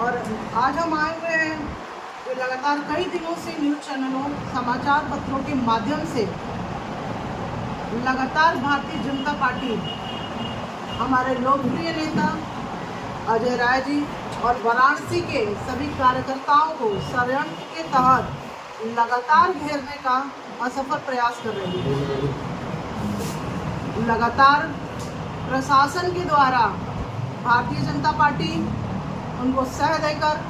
और आज हम आए हुए हैं जो लगातार कई दिनों से न्यूज़ चैनलों, समाचार पत्रों के माध्यम से लगातार भारतीय जनता पार्टी, हमारे लोकप्रिय नेता अजय राय जी और वाराणसी के सभी कार्यकर्ताओं को षड्यंत्र के तहत लगातार घेरने का असफल प्रयास कर रही है। लगातार प्रशासन के द्वारा भारतीय जनता पार्टी उनको सह देकर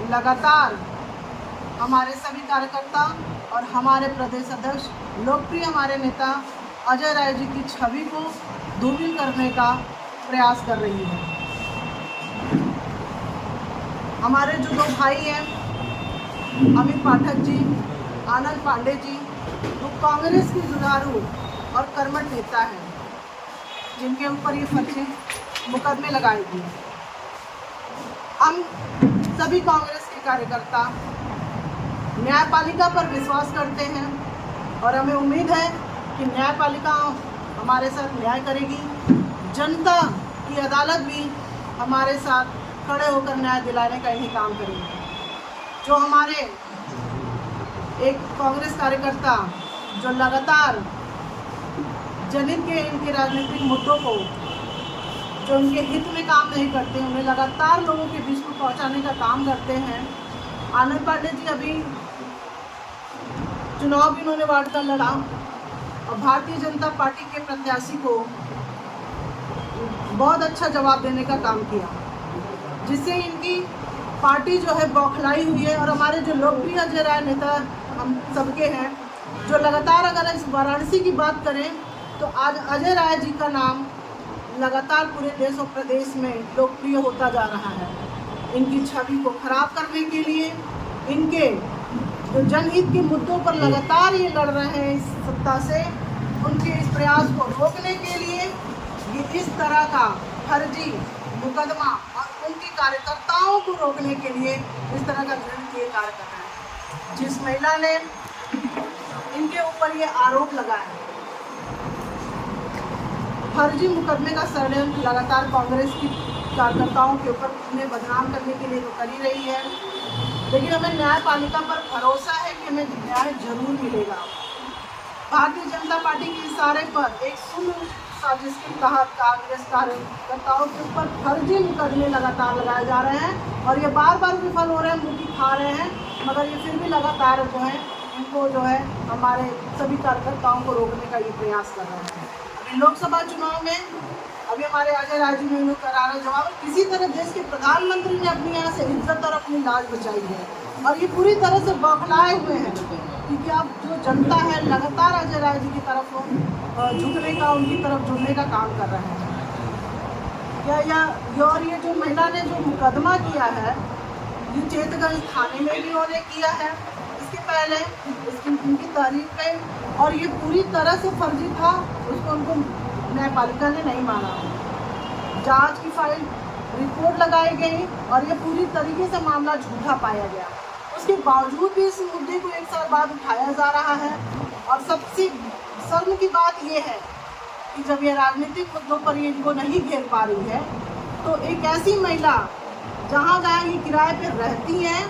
लगातार हमारे सभी कार्यकर्ता और हमारे प्रदेश अध्यक्ष, लोकप्रिय हमारे नेता अजय राय जी की छवि को धूमिल करने का प्रयास कर रही है। हमारे जो दो भाई हैं, अमित पाठक जी, आनंद पांडे जी, वो कांग्रेस के जुझारू और कर्मठ नेता हैं, जिनके ऊपर ये फर्जी मुकदमे लगाए गए। हम सभी कांग्रेस के कार्यकर्ता न्यायपालिका पर विश्वास करते हैं और हमें उम्मीद है कि न्यायपालिका हमारे साथ न्याय करेगी। जनता की अदालत भी हमारे साथ खड़े होकर न्याय दिलाने का यही काम करेगी। जो हमारे एक कांग्रेस कार्यकर्ता जो लगातार जनहित के इनके राजनीतिक मुद्दों को, जो उनके हित में काम नहीं करते, उन्हें लगातार लोगों के बीच में पहुंचाने का काम करते हैं। आनंद पांडे जी अभी चुनाव भी उन्होंने वार्ड का लड़ा और भारतीय जनता पार्टी के प्रत्याशी को बहुत अच्छा जवाब देने का काम किया, जिससे इनकी पार्टी जो है बौखलाई हुई है। और हमारे जो लोकप्रिय अजय राय नेता हम सबके हैं, जो लगातार अगर इस वाराणसी की बात करें तो आज अजय राय जी का नाम लगातार पूरे देश और प्रदेश में लोकप्रिय होता जा रहा है। इनकी छवि को खराब करने के लिए, इनके जो जनहित के मुद्दों पर लगातार ये लड़ रहे हैं इस सत्ता से, उनके इस प्रयास को रोकने के लिए ये इस तरह का फर्जी मुकदमा और उनके कार्यकर्ताओं को रोकने के लिए इस तरह का घृणित कार्य कर रहे हैं। जिस महिला ने इनके ऊपर ये आरोप लगाया, फर्जी मुकदमे का षड्यंत्र लगातार कांग्रेस की कार्यकर्ताओं के ऊपर उन्हें बदनाम करने के लिए तो कर ही रही है, लेकिन हमें न्यायपालिका पर भरोसा है कि हमें न्याय जरूर मिलेगा। भारतीय जनता पार्टी के इशारे पर एक सुंदर साजिश के तहत कांग्रेस कार्यकर्ताओं के ऊपर फर्जी मुकदमे लगातार लगाए जा रहे हैं और ये बार बार विफल हो रहे हैं, मुक्ति खा रहे हैं, मगर ये फिर भी लगातार जो है इनको जो है हमारे सभी कार्यकर्ताओं को रोकने का ये प्रयास कर रहे हैं। अभी लोकसभा चुनाव में अभी हमारे अजय राय जी ने करारा जवाब, किसी तरह देश के प्रधानमंत्री ने अपनी यहाँ से इज्जत और अपनी लाज बचाई है और ये पूरी तरह से बौखलाए हुए हैं, क्योंकि अब जो जनता है लगातार अजय राय जी की तरफ झुकने का, उनकी तरफ जुड़ने का काम कर रहे हैं। और ये जो महिला ने जो मुकदमा किया है, ये चेतगंज थाने में भी उन्होंने किया है, इसके पहले उनकी तारीख पे, और ये पूरी तरह से फर्जी था, उसको उनको न्यायपालिका ने नहीं माना। जांच की फाइल रिपोर्ट लगाई गई और ये पूरी तरीके से मामला झूठा पाया गया। उसके बावजूद भी इस मुद्दे को एक साल बाद उठाया जा रहा है। और सबसे शर्म की बात ये है कि जब ये राजनीतिक मुद्दों पर ये इनको नहीं घेर पा रही है, तो एक ऐसी महिला जहाँ ये किराए पर रहती हैं,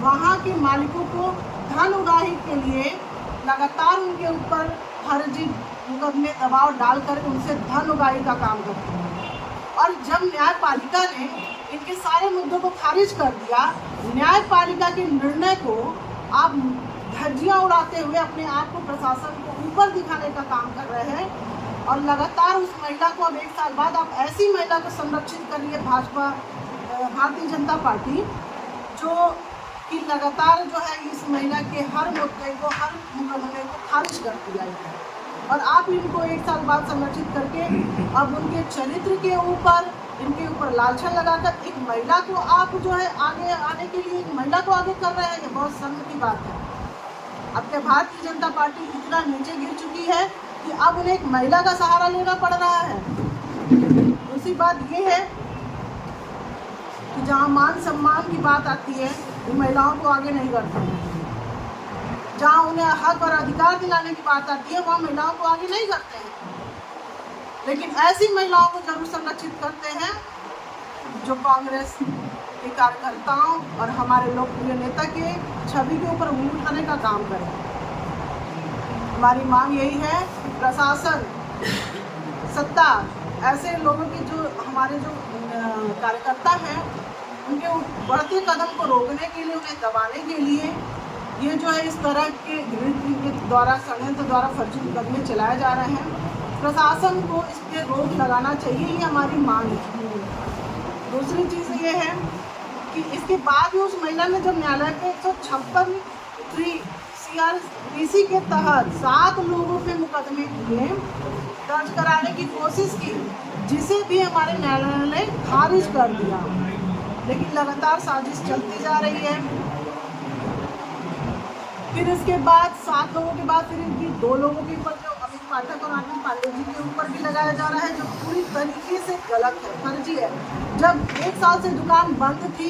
वहाँ के मालिकों को धन उगाही के लिए लगातार उनके ऊपर फर्जी मुकदमे दबाव डालकर उनसे धन उगाही का काम करती है। और जब न्यायपालिका ने इनके सारे मुद्दों को खारिज कर दिया, न्यायपालिका के निर्णय को आप धज्जियां उड़ाते हुए अपने आप को, प्रशासन को ऊपर दिखाने का काम कर रहे हैं। और लगातार उस महिला को अब एक साल बाद आप ऐसी महिला को संरक्षित कर रही है भारतीय जनता पार्टी, जो कि लगातार जो है इस महिला के हर मुद्दे को, हर मुकदमे को खारिज कर दिया है। और आप इनको एक साल बाद संरक्षित करके अब उनके चरित्र के ऊपर, इनके ऊपर लालचा लगाकर एक महिला को आप जो है आगे आने के लिए एक महिला को आगे कर रहे हैं। ये बहुत शर्म की बात है। अब क्या भारतीय जनता पार्टी इतना नीचे गिर चुकी है कि अब उन्हें एक महिला का सहारा लेना पड़ रहा है। दूसरी बात ये है कि जहाँ मान सम्मान की बात आती है, वो महिलाओं को आगे नहीं करते हैं। जहाँ उन्हें हक और अधिकार दिलाने की बात आती है, वहाँ महिलाओं को आगे नहीं करते हैं। लेकिन ऐसी महिलाओं को जरूर संरक्षित करते हैं जो कांग्रेस के कार्यकर्ताओं और हमारे लोकप्रिय नेता के छवि के ऊपर उंगली उठाने का काम करें। हमारी मांग यही है, प्रशासन, सत्ता ऐसे लोगों की जो हमारे जो कार्यकर्ता हैं उनके बढ़ते कदम को रोकने के लिए, उन्हें दबाने के लिए ये जो है इस तरह के के द्वारा षड्यंत्र द्वारा फर्जी मुकदमे चलाए जा रहे हैं। प्रशासन को इस पर रोक लगाना चाहिए, ये हमारी मांग है। दूसरी चीज़ ये है कि इसके बाद भी उस महिला ने जब न्यायालय पे 156 CRPC के तहत 7 लोगों पे मुकदमे किए, दर्ज कराने की कोशिश की, जिसे भी हमारे न्यायालय ने खारिज कर दिया। लेकिन लगातार साजिश चलती जा रही है। फिर इसके बाद 7 लोगों के बाद फिर इनकी 2 लोगों के ऊपर, जो अमित पाठक और आनंद पांडे जी के ऊपर भी लगाया जा रहा है, जो पूरी तरीके से गलत है, फर्जी है। जब 1 साल से दुकान बंद थी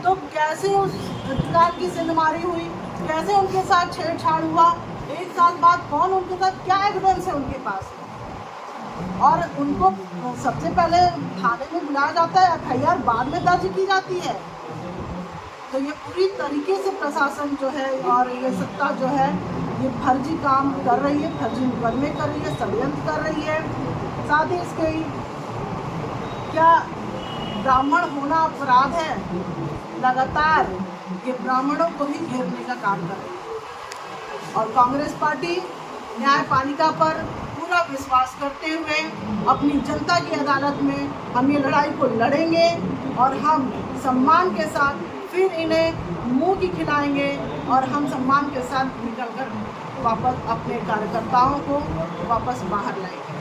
तो कैसे उस दुकान की सिंधमारी हुई, कैसे उनके साथ छेड़छाड़ हुआ, 1 साल बाद कौन उनके साथ, क्या एविडेंस है उनके पास, और उनको सबसे पहले थाने में बुलाया जाता है, FIR बाद में दर्ज की जाती है। तो ये पूरी तरीके से प्रशासन जो है और ये सत्ता जो है ये फर्जी काम कर रही है, फर्जी मुकदमे कर रही है, षड्यंत्र कर रही है। साथ ही इसके क्या ब्राह्मण होना अपराध है, लगातार ये ब्राह्मणों को ही घेरने का काम कर रही है। और कांग्रेस पार्टी न्यायपालिका पर पूरा विश्वास करते हुए अपनी जनता की अदालत में हम ये लड़ाई को लड़ेंगे और हम सम्मान के साथ फिर इन्हें मुंह की खिलाएंगे और हम सम्मान के साथ निकलकर वापस अपने कार्यकर्ताओं को वापस बाहर लाएंगे।